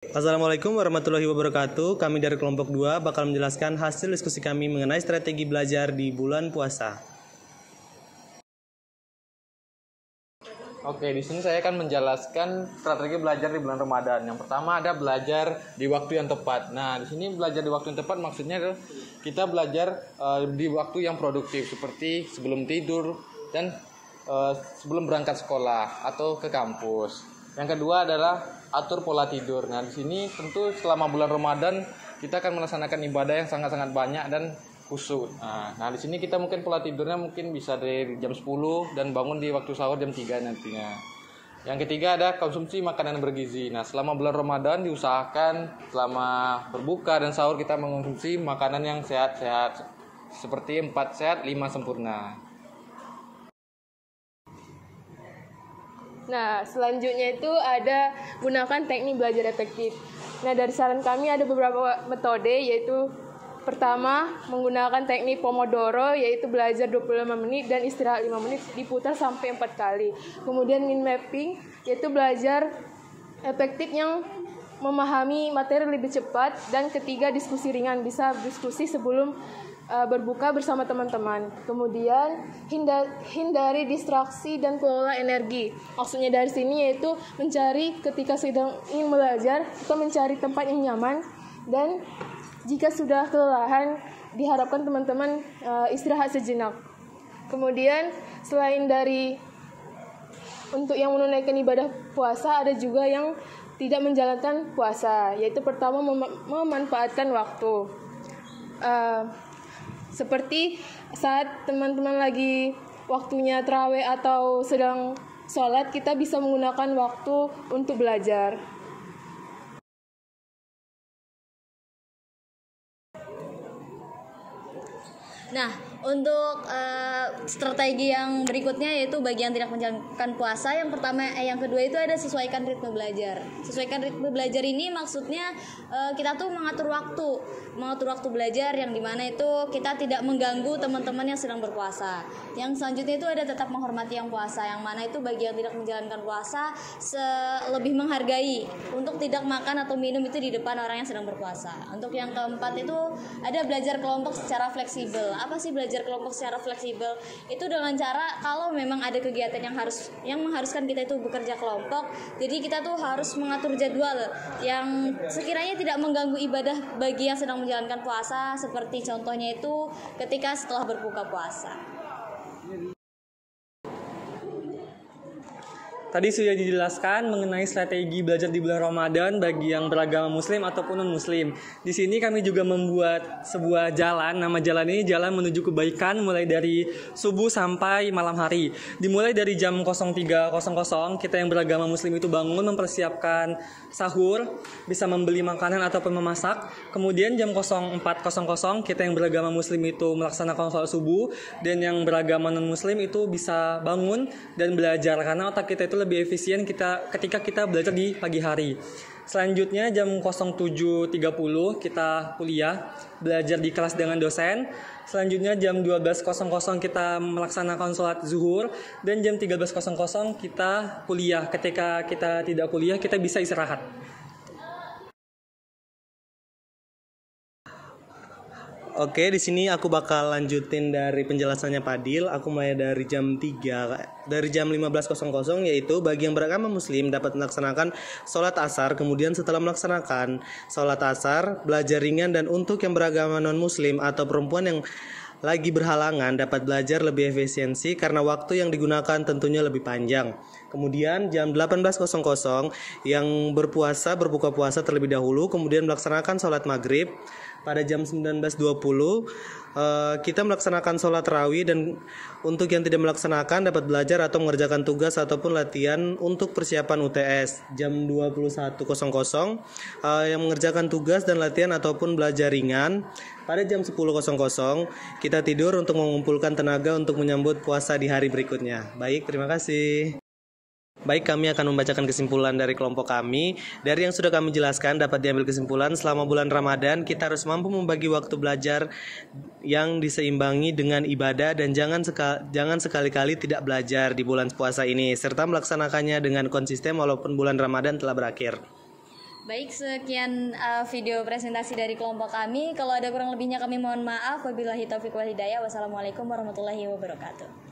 Assalamualaikum warahmatullahi wabarakatuh. Kami dari kelompok 2 bakal menjelaskan hasil diskusi kami mengenai strategi belajar di bulan puasa. Oke, di sini saya akan menjelaskan strategi belajar di bulan Ramadan. Yang pertama ada belajar di waktu yang tepat. Nah, di sini belajar di waktu yang tepat maksudnya adalah kita belajar di waktu yang produktif seperti sebelum tidur dan sebelum berangkat sekolah atau ke kampus. Yang kedua adalah atur pola tidur. Nah, di sini tentu selama bulan Ramadan kita akan melaksanakan ibadah yang sangat-sangat banyak dan khusyuk. Nah, di sini kita mungkin pola tidurnya mungkin bisa dari jam 10 dan bangun di waktu sahur jam 3 nantinya. Yang ketiga ada konsumsi makanan bergizi. Nah, selama bulan Ramadan diusahakan selama berbuka dan sahur kita mengonsumsi makanan yang sehat-sehat seperti 4 sehat 5 sempurna. Nah, selanjutnya itu ada gunakan teknik belajar efektif. Nah, dari saran kami ada beberapa metode, yaitu pertama, menggunakan teknik Pomodoro, yaitu belajar 25 menit dan istirahat 5 menit diputar sampai 4 kali. Kemudian mind mapping, yaitu belajar efektif yang memahami materi lebih cepat. Dan ketiga, diskusi ringan, bisa diskusi sebelum berbuka bersama teman-teman. Kemudian hindari distraksi dan kelola energi. Maksudnya dari sini yaitu mencari ketika sedang ingin belajar, kita mencari tempat yang nyaman, dan jika sudah kelelahan diharapkan teman-teman istirahat sejenak. Kemudian selain dari untuk yang menunaikan ibadah puasa, ada juga yang tidak menjalankan puasa, yaitu pertama memanfaatkan waktu. Seperti saat teman-teman lagi waktunya tarawih atau sedang sholat, kita bisa menggunakan waktu untuk belajar. Nah, untuk strategi yang berikutnya yaitu bagi yang tidak menjalankan puasa, yang kedua itu ada sesuaikan ritme belajar. Sesuaikan ritme belajar ini maksudnya kita tuh mengatur waktu belajar yang dimana itu kita tidak mengganggu teman-teman yang sedang berpuasa. Yang selanjutnya itu ada tetap menghormati yang puasa, yang mana itu bagi yang tidak menjalankan puasa lebih menghargai untuk tidak makan atau minum itu di depan orang yang sedang berpuasa. Untuk yang keempat itu ada belajar kelompok secara fleksibel. Apa sih belajar kelompok secara fleksibel? Itu dengan cara kalau memang ada kegiatan yang mengharuskan kita itu bekerja kelompok, jadi kita tuh harus mengatur jadwal yang sekiranya tidak mengganggu ibadah bagi yang sedang menjalankan puasa, seperti contohnya itu ketika setelah berbuka puasa. Tadi sudah dijelaskan mengenai strategi belajar di bulan Ramadan bagi yang beragama muslim ataupun non-muslim. Di sini kami juga membuat sebuah jalan. Nama jalan ini jalan menuju kebaikan mulai dari subuh sampai malam hari. Dimulai dari jam 03.00 kita yang beragama muslim itu bangun mempersiapkan sahur, bisa membeli makanan ataupun memasak. Kemudian jam 04.00 kita yang beragama muslim itu melaksanakan sholat subuh, dan yang beragama non-muslim itu bisa bangun dan belajar karena otak kita itu lebih efisien ketika kita belajar di pagi hari. Selanjutnya jam 07.30 kita kuliah, belajar di kelas dengan dosen. Selanjutnya jam 12.00 kita melaksanakan sholat zuhur, dan jam 13.00 kita kuliah. Ketika kita tidak kuliah, kita bisa istirahat. Oke, di sini aku bakal lanjutin dari penjelasannya Padil. Aku mulai dari jam 3, dari jam 15.00, yaitu bagi yang beragama muslim dapat melaksanakan sholat asar. Kemudian setelah melaksanakan sholat asar, belajar ringan, dan untuk yang beragama non muslim atau perempuan yang lagi berhalangan dapat belajar lebih efisiensi karena waktu yang digunakan tentunya lebih panjang. Kemudian jam 18.00 yang berbuka puasa terlebih dahulu, kemudian melaksanakan sholat maghrib. Pada jam 19.20 kita melaksanakan sholat tarawih, dan untuk yang tidak melaksanakan dapat belajar atau mengerjakan tugas ataupun latihan untuk persiapan UTS. Jam 21.00 yang mengerjakan tugas dan latihan ataupun belajar ringan. Pada jam 10.00 kita tidur untuk mengumpulkan tenaga untuk menyambut puasa di hari berikutnya. Baik, terima kasih. Baik, kami akan membacakan kesimpulan dari kelompok kami. Dari yang sudah kami jelaskan dapat diambil kesimpulan selama bulan Ramadan kita harus mampu membagi waktu belajar yang diseimbangi dengan ibadah, dan jangan sekali-kali tidak belajar di bulan puasa ini, serta melaksanakannya dengan konsisten walaupun bulan Ramadan telah berakhir. Baik, sekian video presentasi dari kelompok kami. Kalau ada kurang lebihnya kami mohon maaf. Wabillahi taufiq wal hidayah. Wassalamualaikum warahmatullahi wabarakatuh.